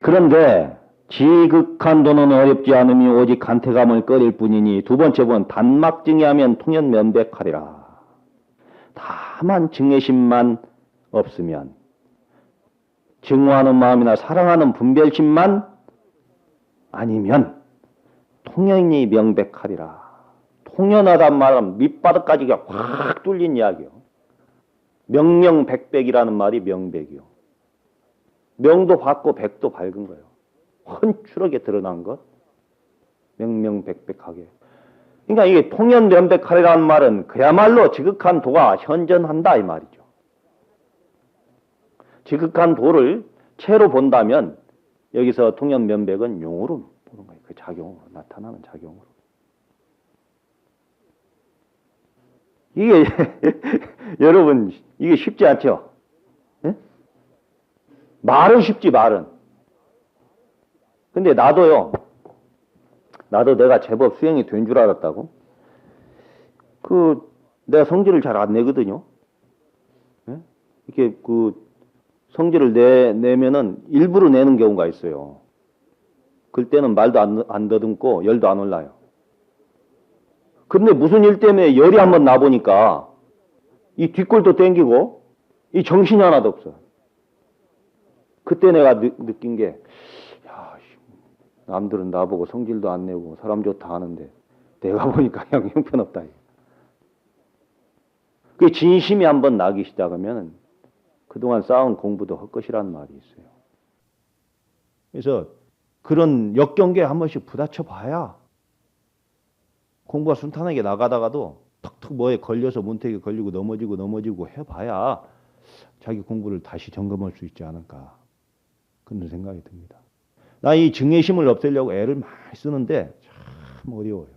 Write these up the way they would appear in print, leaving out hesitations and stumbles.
그런데 지극한 도는 어렵지 않으니 오직 간태감을 꺼릴 뿐이니 두 번째 본 단막 증의하면 통연면백하리라. 다만 증애심만 없으면 증오하는 마음이나 사랑하는 분별심만 아니면 통연이 명백하리라. 통연하단 말은 밑바닥까지가 확 뚫린 이야기요. 명명백백이라는 말이 명백이요. 명도 밝고 백도 밝은 거예요. 헌출하게 드러난 것. 명명백백하게. 그러니까 이게 통연면백하리라는 말은 그야말로 지극한 도가 현전한다 이 말이죠. 지극한 도를 채로 본다면 여기서 통연면백은 용어로 보는 거예요. 그 작용으로 나타나는 작용으로. 이게 여러분 이게 쉽지 않죠? 네? 말은 쉽지 말은. 근데 나도 내가 제법 수행이 된 줄 알았다고. 내가 성질을 잘 안 내거든요. 네? 이렇게 성질을 내면은 일부러 내는 경우가 있어요. 그때는 말도 안 더듬고 열도 안 올라요. 근데 무슨 일 때문에 열이 한번 나보니까 이 뒷골도 땡기고 이 정신이 하나도 없어. 그때 내가 느낀 게 야, 남들은 나보고 성질도 안 내고 사람 좋다 하는데 내가 보니까 그냥 형편없다. 그 진심이 한번 나기 시작하면 그동안 쌓은 공부도 헛것이라는 말이 있어요. 그래서 그런 역경계에 한 번씩 부딪혀 봐야 공부가 순탄하게 나가다가도 턱턱 뭐에 걸려서 문턱에 걸리고 넘어지고 해봐야 자기 공부를 다시 점검할 수 있지 않을까 그런 생각이 듭니다. 나 이 증애심을 없애려고 애를 많이 쓰는데 참 어려워요.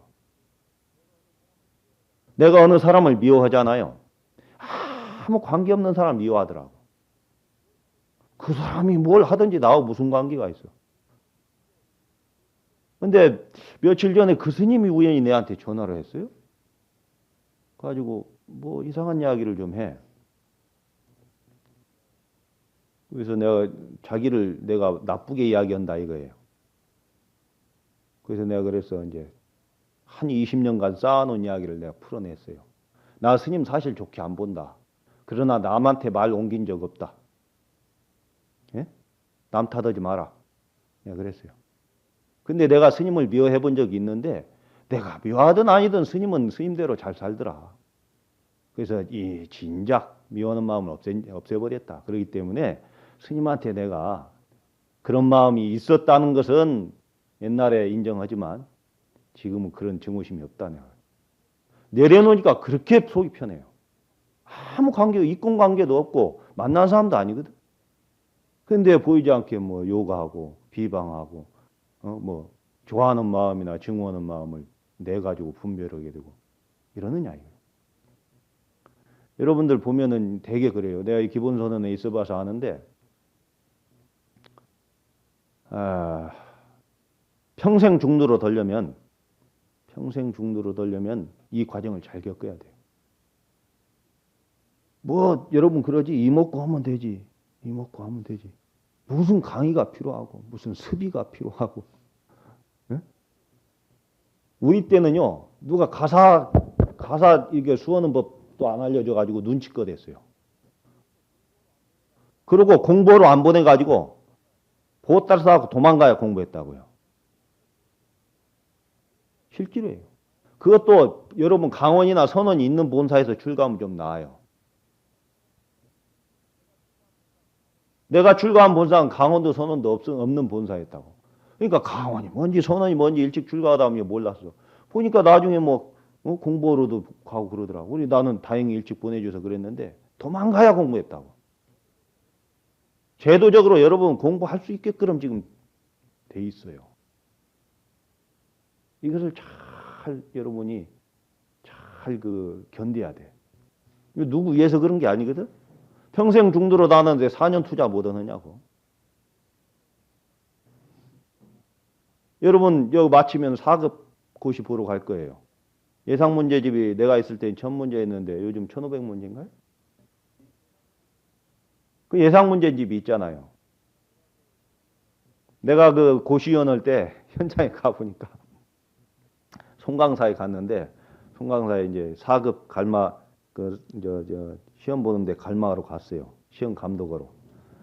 내가 어느 사람을 미워하잖아요. 아무 관계없는 사람 미워하더라고. 그 사람이 뭘 하든지 나하고 무슨 관계가 있어. 근데 며칠 전에 그 스님이 우연히 내한테 전화를 했어요. 그래가지고 뭐 이상한 이야기를 좀 해. 그래서 자기를 내가 나쁘게 이야기한다 이거예요. 그래서 내가 그래서 이제 한 20년간 쌓아놓은 이야기를 내가 풀어냈어요. 나 스님 사실 좋게 안 본다. 그러나 남한테 말 옮긴 적 없다. 예? 남 탓하지 마라. 내가 그랬어요. 근데 내가 스님을 미워해 본 적이 있는데 내가 미워하든 아니든 스님은 스님대로 잘 살더라. 그래서 이 진작 미워하는 마음을 없애버렸다. 그렇기 때문에 스님한테 내가 그런 마음이 있었다는 것은 옛날에 인정하지만 지금은 그런 증오심이 없다. 내가. 내려놓으니까 그렇게 속이 편해요. 아무 인권관계도 없고 만난 사람도 아니거든. 근데 보이지 않게 뭐 요가하고 비방하고 뭐 좋아하는 마음이나 증오하는 마음을 내 가지고 분별하게 되고 이러느냐 이거. 여러분들 보면은 되게 그래요. 내가 이 기본선언에 있어봐서 아는데 평생 중도로 돌려면 이 과정을 잘 겪어야 돼요. 뭐 여러분 그러지 이먹고 하면 되지. 무슨 강의가 필요하고 무슨 습의가 필요하고. 네? 우리 때는요 누가 가사 이게 수어는 법도 안 알려줘가지고 눈치껏 했어요. 그리고 공부로 안 보내가지고 보호 따라서 하고 도망가야 공부했다고요. 실제로예요. 그것도 여러분 강원이나 선원이 있는 본사에서 출가하면 좀 나아요. 내가 출가한 본사는 강원도 선원도 없는 본사였다고. 그러니까 강원이 뭔지 선원이 뭔지 일찍 출가하다 보면 몰랐어. 보니까 나중에 뭐 공부하러도 가고 그러더라고. 우리 나는 다행히 일찍 보내줘서 그랬는데 도망가야 공부했다고. 제도적으로 여러분 공부할 수 있게끔 지금 돼 있어요. 이것을 여러분이 잘 견뎌야 돼. 이거 누구 위해서 그런 게 아니거든? 평생 중도로 다는데 4년 투자 못 하느냐고. 여러분 여기 마치면 4급 고시 보러 갈 거예요. 예상 문제집이 내가 있을 때 1000문제였는데 요즘 1500문제인가요? 그 예상 문제집이 있잖아요. 내가 그 고시원을 때 현장에 가보니까 송강사에 갔는데 송강사에 이제 4급 갈마 시험 보는데 갈마로 갔어요. 시험 감독으로.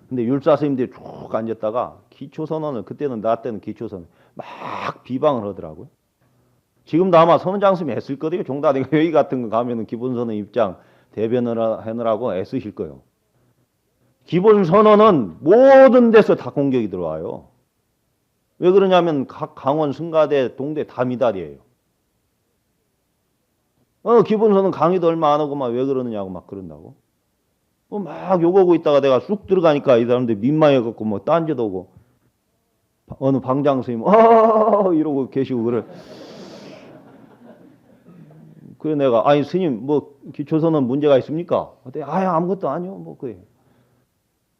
근데 율사 선생님들이 쭉 앉았다가 기초선언을 그때는 나 때는 기초선언 막 비방을 하더라고요. 지금도 아마 선원장 선생님이 했을 거예요. 종단이 회의 같은 거 가면은 기본선언 입장 대변을 하느라고 애쓰실 거예요. 기본선언은 모든 데서 다 공격이 들어와요. 왜 그러냐면 각 강원, 승가대, 동대 다 미달이에요. 기본선언 강의도 얼마 안 하고 막 왜 그러느냐고 막 그런다고. 막 욕하고 있다가 내가 쑥 들어가니까 이 사람들 민망해갖고 뭐 딴지도 오고 어느 방장 선생님 이러고 계시고 그래. 그래 내가 아니 스님 뭐 기초선언 문제가 있습니까? 그때 아무것도 아니요 뭐 그래.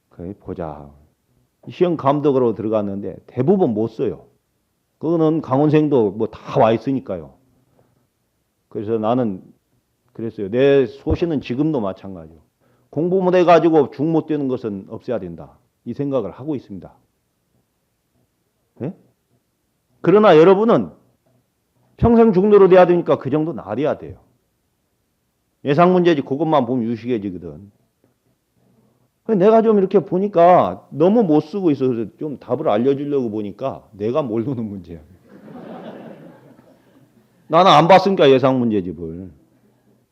그래 보자. 시험 감독으로 들어갔는데 대부분 못 써요. 그거는 강원생도 뭐 다 와 있으니까요. 그래서 나는 그랬어요. 내 소신은 지금도 마찬가지요. 공부 못 해가지고 중 못 되는 것은 없애야 된다. 이 생각을 하고 있습니다. 네? 그러나 여러분은 평생 중도로 돼야 되니까 그 정도 나려야 돼요. 예상 문제지 그것만 보면 유식해지거든. 내가 좀 이렇게 보니까 너무 못 쓰고 있어서 좀 답을 알려주려고 보니까 내가 모르는 문제야. 나는 안 봤으니까 예상 문제집을.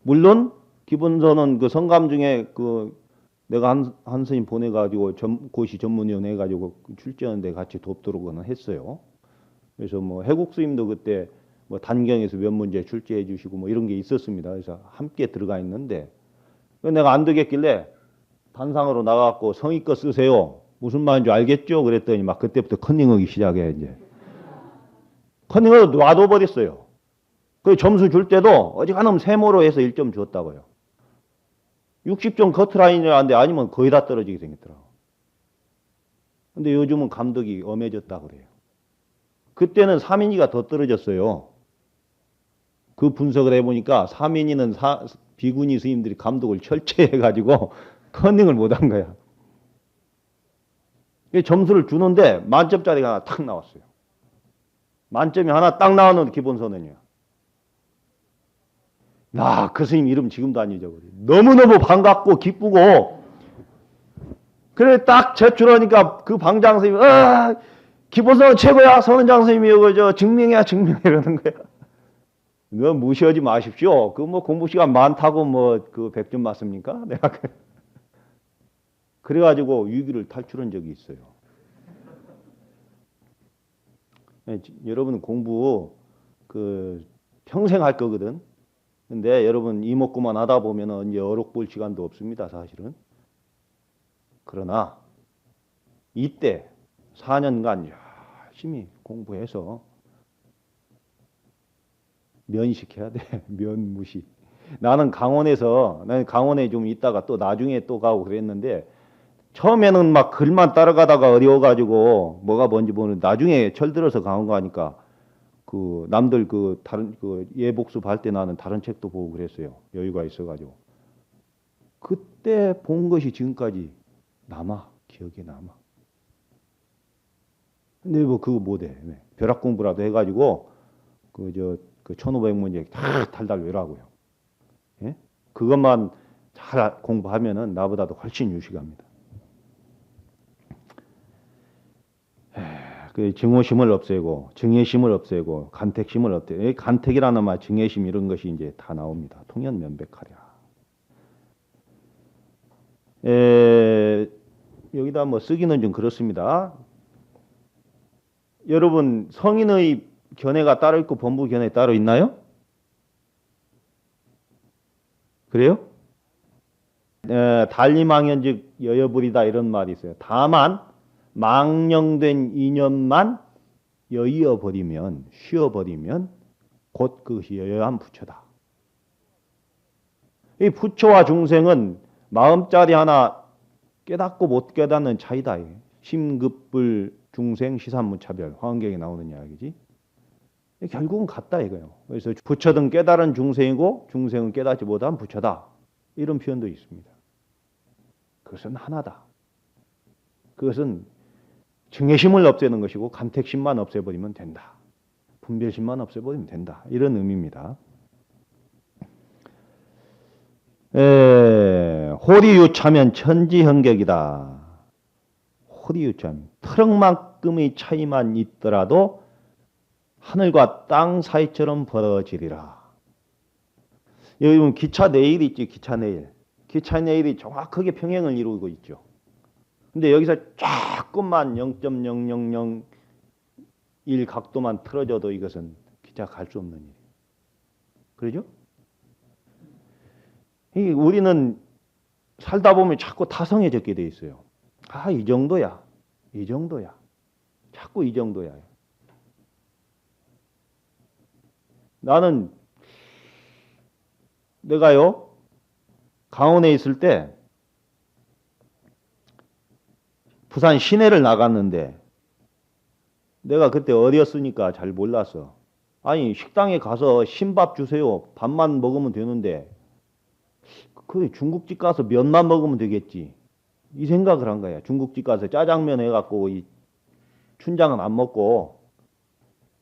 물론 기본서는 그 성감 중에 그 내가 한 선생님 보내가지고 고시 전문위원 해가지고 출제하는데 같이 돕도록은 했어요. 그래서 뭐 해국 스님도 그때 뭐 단경에서 몇 문제 출제해 주시고 뭐 이런 게 있었습니다. 그래서 함께 들어가 있는데 내가 안 되겠길래 단상으로 나가고 성의껏 쓰세요. 무슨 말인지 알겠죠? 그랬더니 막 그때부터 컨닝하기 시작해 이제. 컨닝을 놔둬버렸어요. 그 점수 줄 때도 어지간하면 세모로 해서 1점 줬다고요. 60점 커트라인이라는데 아니면 거의 다 떨어지게 생겼더라고. 근데 요즘은 감독이 엄해졌다 그래요. 그때는 사민이가 더 떨어졌어요. 그 분석을 해보니까 사민이는 비구니 스님들이 감독을 철저해가지고 컨닝을 못한 거야. 점수를 주는데 만점짜리가 하나 탁 나왔어요. 만점이 하나 딱 나오는 기본선언이야. 그 스님 이름 지금도 안 잊어버려. 너무너무 반갑고 기쁘고 그래 딱 제출하니까 그 방장 선생님이 기본선언 최고야. 선원장 선생님이 이거 저 증명해 이러는 거야. 너 무시하지 마십시오. 그 뭐 공부 시간 많다고 뭐 그 100점 맞습니까? 내가 그래가지고 위기를 탈출한 적이 있어요. 여러분 공부 그 평생 할 거거든. 근데 여러분 이목구만 하다 보면은 이제 어록 볼 시간도 없습니다, 사실은. 그러나 이때 4년간 열심히 공부해서 면식해야 돼. 면무시. 나는 강원에 좀 있다가 또 나중에 또 가고 그랬는데 처음에는 막 글만 따라가다가 어려워가지고 뭐가 뭔지 모르는데 나중에 철들어서 강원 가니까 그 남들 그 다른 그 예복습 할 때 나는 다른 책도 보고 그랬어요. 여유가 있어가지고 그때 본 것이 지금까지 기억에 남아. 근데 뭐 그거 못해. 벼락 공부라도 해가지고 그 1500문제 다 달달 외라고요. 예? 그것만 잘 공부하면은 나보다도 훨씬 유식합니다. 그 증오심을 없애고 증예심을 없애고 간택심을 없애고 간택이라는 말, 증예심 이런 것이 이제 다 나옵니다. 통연면백하랴. 여기다 뭐 쓰기는 좀 그렇습니다. 여러분 성인의 견해가 따로 있고 범부 견해 따로 있나요? 그래요? 달리망연즉 여여불이다 이런 말이 있어요. 다만 망령된 인연만 여의어버리면 쉬어버리면 곧 그것이 여여한 부처다. 이 부처와 중생은 마음자리 하나 깨닫고 못 깨닫는 차이다. 심급불 중생 시산무차별 화엄경에 나오는 이야기지. 결국은 같다 이거예요. 그래서 부처든 깨달은 중생이고 중생은 깨닫지 못한 부처다. 이런 표현도 있습니다. 그것은 하나다. 그것은 증애심을 없애는 것이고 간택심만 없애버리면 된다. 분별심만 없애버리면 된다. 이런 의미입니다. 호리유차면 천지형격이다. 호리유차면 트럭만큼의 차이만 있더라도 하늘과 땅 사이처럼 벌어지리라. 여기 보면 기차 내일 있지, 기차 내일. 기차 내일이 정확하게 평행을 이루고 있죠. 근데 여기서 조금만 0.0001 각도만 틀어져도 이것은 기차가 갈 수 없는 일이에요. 그러죠? 우리는 살다 보면 자꾸 타성해졌게 돼 있어요. 아, 이 정도야. 이 정도야. 자꾸 이 정도야. 나는 내가요, 강원에 있을 때 부산 시내를 나갔는데 내가 그때 어렸으니까 잘 몰랐어. 아니, 식당에 가서 신밥 주세요. 밥만 먹으면 되는데 그 중국집 가서 면만 먹으면 되겠지. 이 생각을 한 거야. 중국집 가서 짜장면 해갖고 이 춘장은 안 먹고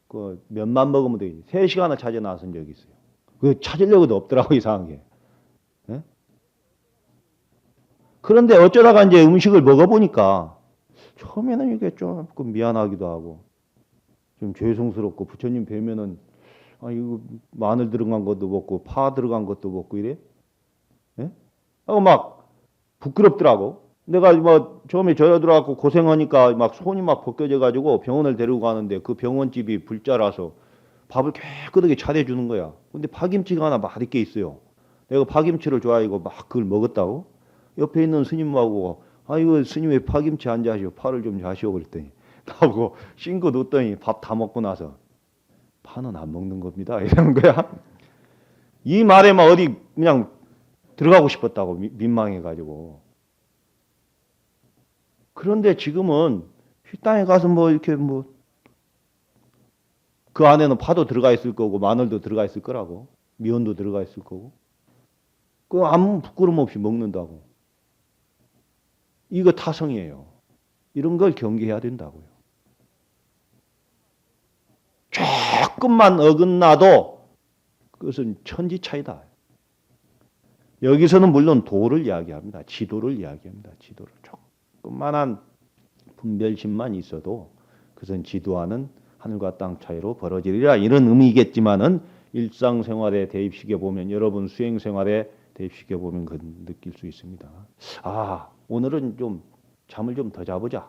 그 면만 먹으면 되겠지. 3시간을 찾아 나선 적이 있어요. 그 찾으려고도 없더라고, 이상하게. 예? 그런데 어쩌다가 이제 음식을 먹어보니까 처음에는 이게 조금 미안하기도 하고 좀 죄송스럽고 부처님 뵈면은 아, 이거 마늘 들어간 것도 먹고 파 들어간 것도 먹고 이래. 예? 하고 막 부끄럽더라고. 내가 뭐 처음에 저러 들어갖고 고생하니까 막 손이 막 벗겨져 가지고 병원을 데리고 가는데 그 병원집이 불자라서 밥을 깨끗하게 차려주는 거야. 근데 파김치가 하나 맛있게 있어요. 내가 파김치를 좋아하고 막 그걸 먹었다고. 옆에 있는 스님하고 아이고 스님 왜 파김치 안 자시오? 파를 좀 자시오 그랬더니 나보고 싱거 뒀더니 밥 다 먹고 나서 파는 안 먹는 겁니다 이러는 거야. 이 말에 막 어디 그냥 들어가고 싶었다고 민망해가지고. 그런데 지금은 식당에 가서 뭐 이렇게 뭐 그 안에는 파도 들어가 있을 거고 마늘도 들어가 있을 거라고 미원도 들어가 있을 거고 그 아무 부끄럼 없이 먹는다고. 이거 타성이에요. 이런 걸 경계해야 된다고요. 조금만 어긋나도 그것은 천지 차이다. 여기서는 물론 도를 이야기합니다. 지도를 이야기합니다. 지도를. 조금만한 분별심만 있어도 그것은 지도하는 하늘과 땅 차이로 벌어지리라 이런 의미겠지만은 일상생활에 대입시켜 보면 여러분 수행생활에 대입시켜 보면 그 느낄 수 있습니다. 아, 오늘은 좀 잠을 좀 더 자보자.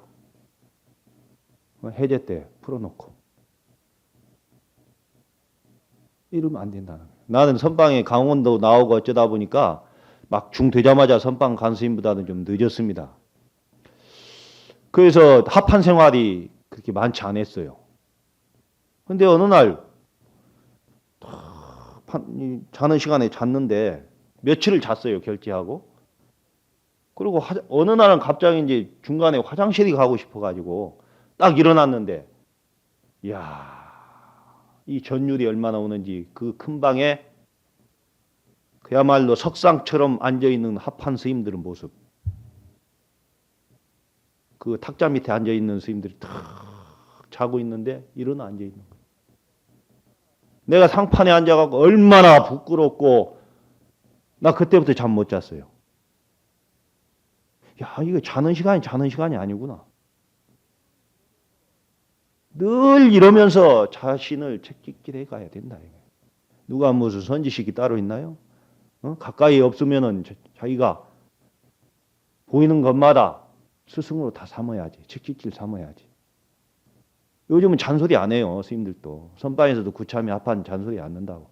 해제 때 풀어놓고 이러면 안 된다는 거예요. 나는 선방에 강원도 나오고 어쩌다 보니까 막 중 되자마자 선방 간 스님보다는 좀 늦었습니다. 그래서 합판 생활이 그렇게 많지 않았어요. 근데 어느 날 자는 시간에 잤는데 며칠을 잤어요. 결제하고. 그리고 어느 날은 갑자기 이제 중간에 화장실이 가고 싶어가지고 딱 일어났는데 이야 이 전율이 얼마나 오는지 그 큰 방에 그야말로 석상처럼 앉아있는 합판 스님들의 모습. 그 탁자 밑에 앉아있는 스님들이 탁 자고 있는데 일어나 앉아있는 거예요. 내가 상판에 앉아갖고 얼마나 부끄럽고 나 그때부터 잠 못 잤어요. 야 이거 자는 시간이 아니구나. 늘 이러면서 자신을 책찍질해 가야 된다. 누가 무슨 선지식이 따로 있나요? 가까이 없으면은 자기가 보이는 것마다 스승으로 다 삼아야지. 책찍질 삼아야지. 요즘은 잔소리 안 해요. 스님들도. 선방에서도 구참이 합한 잔소리 안 는다고.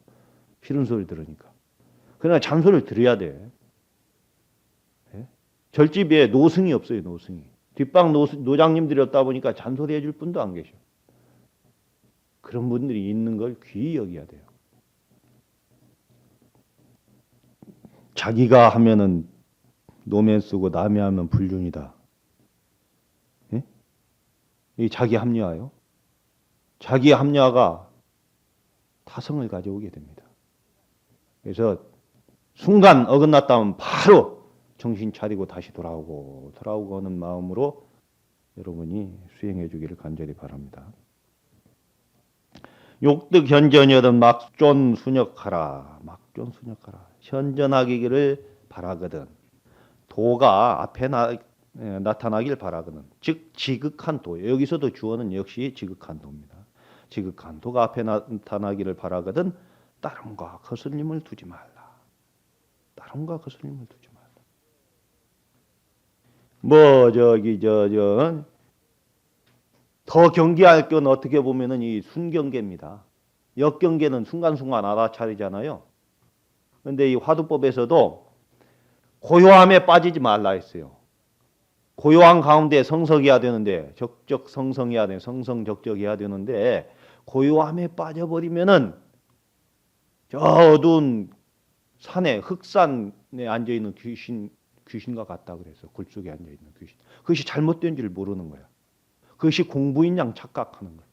싫은 소리 들으니까. 그러나 잔소리를 들어야 돼. 예? 절집에 노승이 없어요. 노승이. 뒷방 노장님들이 없다 보니까 잔소리 해줄 분도 안 계셔. 그런 분들이 있는 걸 귀히 여겨야 돼요. 자기가 하면은 노면 쓰고 남이 하면 불륜이다. 예? 이 자기 합리화요. 자기 합리화가 타성을 가져오게 됩니다. 그래서 순간 어긋났다면 바로 정신 차리고 다시 돌아오고 하는 마음으로 여러분이 수행해 주기를 간절히 바랍니다. 욕득 현전이여든 막존 순역하라. 막존 순역하라. 현전하기를 바라거든. 도가 앞에 나타나길 바라거든. 즉 지극한 도. 여기서도 주어는 역시 지극한 도입니다. 지극한 도가 앞에 나타나기를 바라거든. 다름과 거슬림을 두지 말라. 다름과 거슬림을 두지 말라. 더 경계할 건 어떻게 보면은 이 순경계입니다. 역경계는 순간순간 알아차리잖아요. 그런데 이 화두법에서도 고요함에 빠지지 말라 했어요. 고요한 가운데 성석해야 되는데, 적적성성해야 돼, 성성적적해야 되는데, 고요함에 빠져버리면은 저 어두운 산에, 흑산에 앉아있는 귀신과 같다 그래서 굴 속에 앉아있는 귀신. 그것이 잘못된 줄 모르는 거야. 그것이 공부인 양 착각하는 거야.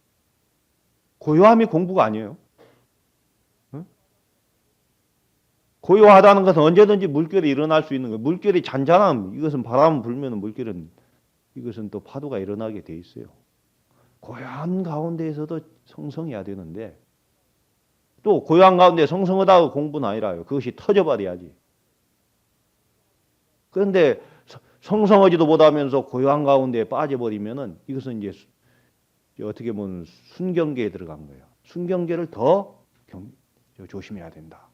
고요함이 공부가 아니에요. 응? 고요하다는 것은 언제든지 물결이 일어날 수 있는 거예요. 물결이 잔잔함, 이것은 바람 불면 물결은 이것은 또 파도가 일어나게 돼 있어요. 고요한 가운데에서도 성성해야 되는데 또 고요한 가운데 성성하다고 공부는 아니라요. 그것이 터져버려야지. 그런데 성성하지도 못하면서 고요한 가운데 빠져버리면은 이것은 이제 어떻게 보면 순경계에 들어간 거예요. 순경계를 더 조심해야 된다.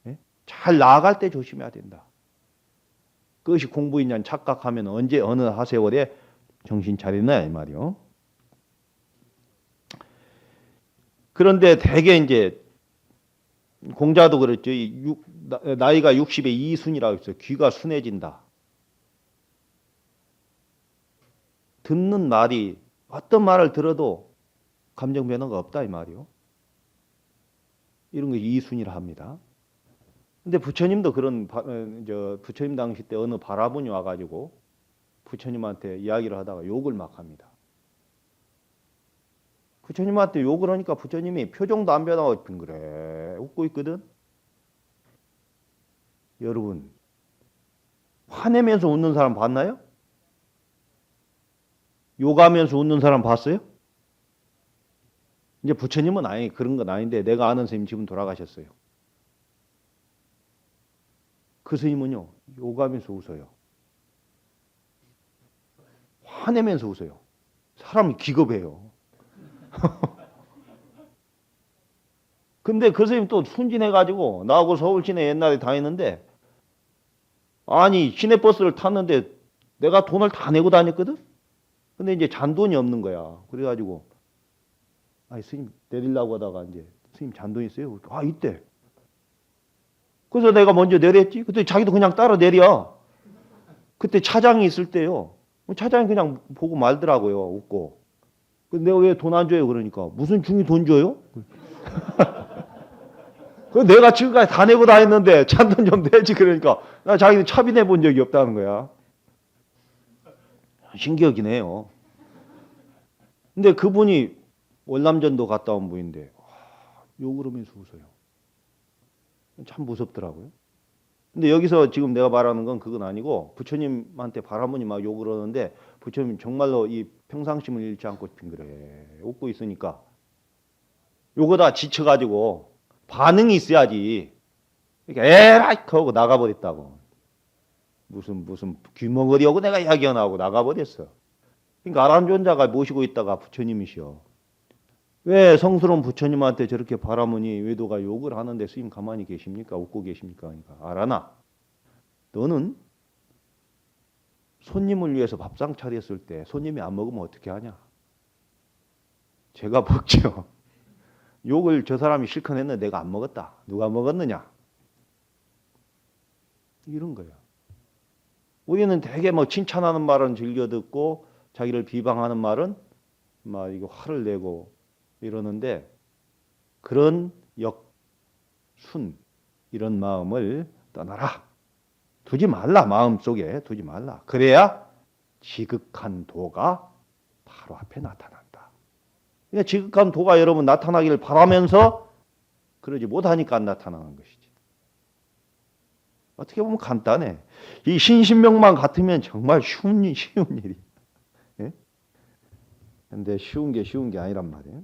예? 잘 나아갈 때 조심해야 된다. 그것이 공부인양 착각하면 언제 어느 하세월에 정신 차리나 이 말이요. 그런데 대개 이제 공자도 그랬죠. 나이가 60에 이순이라고 했어요. 귀가 순해진다. 듣는 말이 어떤 말을 들어도 감정 변화가 없다 이 말이요. 이런 거 이순이라 합니다. 근데 부처님도 그런 부처님 당시 때 어느 바라분이 와가지고 부처님한테 이야기를 하다가 욕을 막 합니다. 부처님한테 욕을 하니까 부처님이 표정도 안 변하고 그래 웃고 있거든. 여러분 화내면서 웃는 사람 봤나요? 욕하면서 웃는 사람 봤어요? 이제 부처님은 아니 그런 건 아닌데 내가 아는 스님 지금 돌아가셨어요. 그 스님은요 욕하면서 웃어요. 화내면서 웃어요. 사람이 기겁해요. 근데 그 스님 또 순진해가지고 나하고 서울 시내 옛날에 다녔는데 아니 시내버스를 탔는데 내가 돈을 다 내고 다녔거든? 근데 이제 잔돈이 없는 거야. 그래가지고 아니 스님 내리려고 하다가 이제 스님 잔돈 있어요? 아 있대. 그래서 내가 먼저 내렸지. 그때 자기도 그냥 따라 내려. 그때 차장이 있을 때요. 차장이 그냥 보고 말더라고요. 웃고. 근데 내가 왜 돈 안 줘요? 그러니까 무슨 중이 돈 줘요? 그 내가 지금까지 다 내고 다녔는데 잔돈 좀 내지 그러니까 나 자기는 차비 내본 적이 없다는 거야. 신기하긴 해요. 근데 그분이 월남전도 갔다 온 분인데 욕을 하면서 웃어요. 참 무섭더라고요. 근데 여기서 지금 내가 말하는 건 그건 아니고 부처님한테 바라보니 막 욕을 하는데 부처님 정말로 이 평상심을 잃지 않고 빙그레 웃고 있으니까 요거다 지쳐가지고 반응이 있어야지. 그러니까 에라이 하고 나가버렸다고. 무슨 귀머거리하고 내가 이야기 안 하고 나가버렸어. 그러니까 아란존자가 모시고 있다가 부처님이시여. 왜 성스러운 부처님한테 저렇게 바라보니 외도가 욕을 하는데 스님 가만히 계십니까? 웃고 계십니까? 그러니까 알아나. 너는 손님을 위해서 밥상 차렸을 때 손님이 안 먹으면 어떻게 하냐? 제가 먹죠. 욕을 저 사람이 실컷 했는데 내가 안 먹었다. 누가 먹었느냐? 이런 거예요. 우리는 되게 뭐 칭찬하는 말은 즐겨 듣고 자기를 비방하는 말은 막 이거 화를 내고 이러는데 그런 역순 이런 마음을 떠나라. 두지 말라. 마음속에 두지 말라. 그래야 지극한 도가 바로 앞에 나타난다. 그러니까 지극한 도가 여러분 나타나기를 바라면서 그러지 못하니까 안 나타나는 것이지. 어떻게 보면 간단해. 이 신신명만 같으면 정말 쉬운 일이. 근데 쉬운 게 아니란 말이에요.